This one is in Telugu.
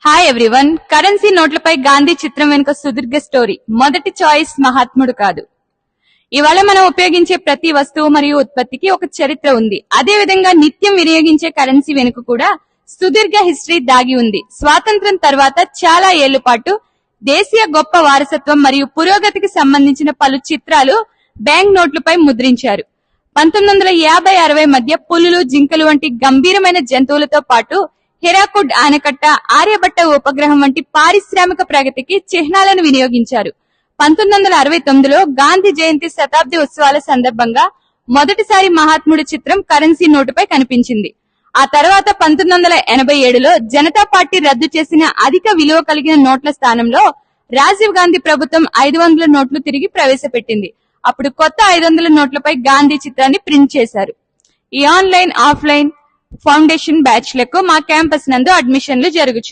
Hi everyone. కరెన్సీ నోట్లపై గాంధీ చిత్రం వెనుక సుదీర్ఘ స్టోరీ. మొదటి చాయిస్ మహాత్ముడు కాదు. ఇవాళ మనం ఉపయోగించే ప్రతి వస్తువు మరియు ఉత్పత్తికి ఒక చరిత్ర ఉంది. అదే విధంగా నిత్యం వినియోగించే కరెన్సీ వెనుక కూడా సుదీర్ఘ హిస్టరీ దాగి ఉంది. స్వాతంత్ర్యం తర్వాత చాలా ఏళ్ల పాటు దేశీయ గొప్ప వారసత్వం మరియు పురోగతికి సంబంధించిన పలు చిత్రాలు బ్యాంక్ నోట్లపై ముద్రించారు. 1950-60 మధ్య పులులు, జింకలు వంటి గంభీరమైన జంతువులతో పాటు హెరాకుడ్ ఆనకట్ట, ఆర్యభట్ట ఉపగ్రహం వంటి పారిశ్రామిక ప్రగతికి చిహ్నాలను వినియోగించారు. 1969లో గాంధీ జయంతి శతాబ్ది ఉత్సవాల సందర్భంగా మొదటిసారి మహాత్ముడి చిత్రం కరెన్సీ నోటుపై కనిపించింది. ఆ తర్వాత 1987లో జనతా పార్టీ రద్దు చేసిన అధిక విలువ కలిగిన నోట్ల స్థానంలో రాజీవ్ గాంధీ ప్రభుత్వం 500 నోట్లు తిరిగి ప్రవేశపెట్టింది. అప్పుడు కొత్త 500 నోట్లపై గాంధీ చిత్రాన్ని ప్రింట్ చేశారు. ఈ ఆన్లైన్, ఆఫ్లైన్ ఫౌండేషన్ బ్యాచ్లకు మా క్యాంపస్ నందు అడ్మిషన్లు జరుగుచున్నాయి.